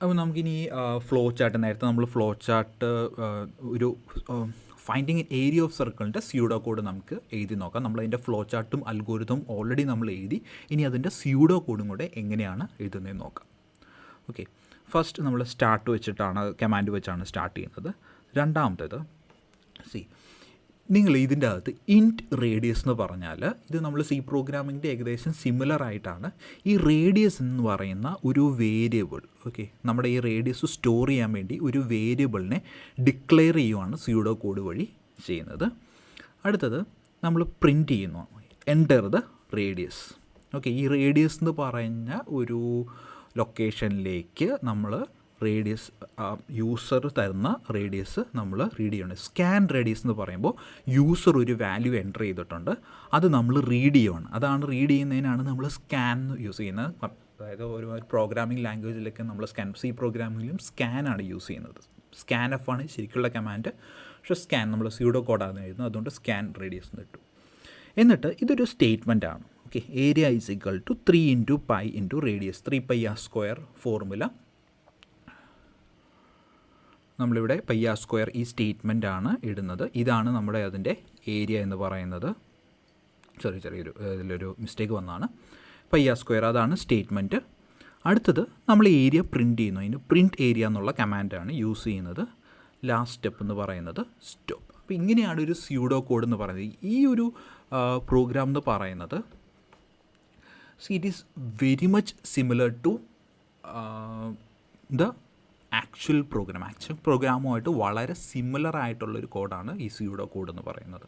അപ്പോൾ നമുക്കിനി flow chart, നേരത്തെ നമ്മൾ ഫ്ലോ ചാർട്ട് ഒരു ഫൈൻഡിങ് ഏരിയ ഓഫ് സർക്കിളിൻ്റെ സ്യൂഡോ കോഡ് നമുക്ക് എഴുതി നോക്കാം. നമ്മളതിൻ്റെ ഫ്ലോ ചാർട്ടും അൽഗോരിതം ഓൾറെഡി നമ്മൾ എഴുതി. ഇനി അതിൻ്റെ സ്യൂഡോ കോഡും കൂടെ എങ്ങനെയാണ് എഴുതുന്നതെന്ന് നോക്കാം. ഓക്കെ, ഫസ്റ്റ് നമ്മൾ സ്റ്റാർട്ട് വെച്ചിട്ടാണ്, കമാൻഡ് വെച്ചാണ് സ്റ്റാർട്ട് ചെയ്യുന്നത്. രണ്ടാമത്തേത് നിങ്ങൾ ഇതിൻ്റെ അകത്ത് ഇൻറ്റ് റേഡിയസ് എന്ന് പറഞ്ഞാൽ, ഇത് നമ്മൾ സി പ്രോഗ്രാമിങ്ങിൻ്റെ ഏകദേശം സിമിലർ ആയിട്ടാണ്. ഈ റേഡിയസ് എന്ന് പറയുന്ന ഒരു വേരിയബിൾ, ഓക്കെ, നമ്മുടെ ഈ റേഡിയസ് സ്റ്റോർ ചെയ്യാൻ വേണ്ടി ഒരു വേരിയബിളിനെ ഡിക്ലെയർ ചെയ്യുവാണ് സ്യൂഡോ കോഡ് വഴി ചെയ്യുന്നത്. അടുത്തത് നമ്മൾ പ്രിൻറ്റ് ചെയ്യുന്നു എൻ്റർ ദ റേഡിയസ്. ഓക്കെ, ഈ റേഡിയസ് എന്ന് പറഞ്ഞ ഒരു ലൊക്കേഷനിലേക്ക് നമ്മൾ റേഡിയസ്, യൂസർ തരുന്ന റേഡിയസ് നമ്മൾ റീഡ് ചെയ്യണം. സ്കാൻ റേഡിയസ് എന്ന് പറയുമ്പോൾ യൂസർ ഒരു വാല്യൂ എൻ്റർ ചെയ്തിട്ടുണ്ട്, അത് നമ്മൾ റീഡ് ചെയ്യുകയാണ്. അതാണ് റീഡ് ചെയ്യുന്നതിനാണ് നമ്മൾ സ്കാൻ യൂസ് ചെയ്യുന്നത്. അതായത് ഒരു പ്രോഗ്രാമിംഗ് ലാംഗ്വേജിലൊക്കെ നമ്മൾ സി പ്രോഗ്രാമിങ്ങിലും സ്കാനാണ് യൂസ് ചെയ്യുന്നത്. സ്കാൻ എഫ് ആണ് ശരിക്കുള്ള കമാൻഡ്, പക്ഷേ സ്കാൻ നമ്മൾ സ്യൂഡോ കോഡാണ് എഴുതുന്നത്, അതുകൊണ്ട് സ്കാൻ റേഡിയസ് എന്ന് ഇട്ടു. എന്നിട്ട് ഇതൊരു സ്റ്റേറ്റ്മെൻ്റ് ആണ്. Okay, area is equal to 3 × π × radius, 3πr² formula. നമ്മളിവിടെ πr² ഈ സ്റ്റേറ്റ്മെൻ്റ് ആണ് ഇടുന്നത്. ഇതാണ് നമ്മുടെ അതിൻ്റെ ഏരിയ എന്ന് പറയുന്നത്. ചെറിയൊരു ഇതിലൊരു മിസ്റ്റേക്ക് വന്നതാണ്. πr², അതാണ് സ്റ്റേറ്റ്മെൻറ്റ്. അടുത്തത് നമ്മൾ ഏരിയ പ്രിൻറ്റ് ചെയ്യുന്നു. അതിന് പ്രിൻറ്റ് ഏരിയ എന്നുള്ള കമാൻഡാണ് യൂസ് ചെയ്യുന്നത്. ലാസ്റ്റ് സ്റ്റെപ്പ് എന്ന് പറയുന്നത് സ്റ്റോപ്പ്. അപ്പോൾ ഇങ്ങനെയാണ് ഒരു സ്യൂഡോ കോഡ് എന്ന് പറയുന്നത്. ഈ ഒരു പ്രോഗ്രാം എന്ന് പറയുന്നത് it is very much similar to the actual പ്രോഗ്രാമുമായിട്ട് വളരെ സിമിലർ ആയിട്ടുള്ളൊരു കോഡാണ് ഈ സ്യൂഡോ കോഡ് എന്ന് പറയുന്നത്.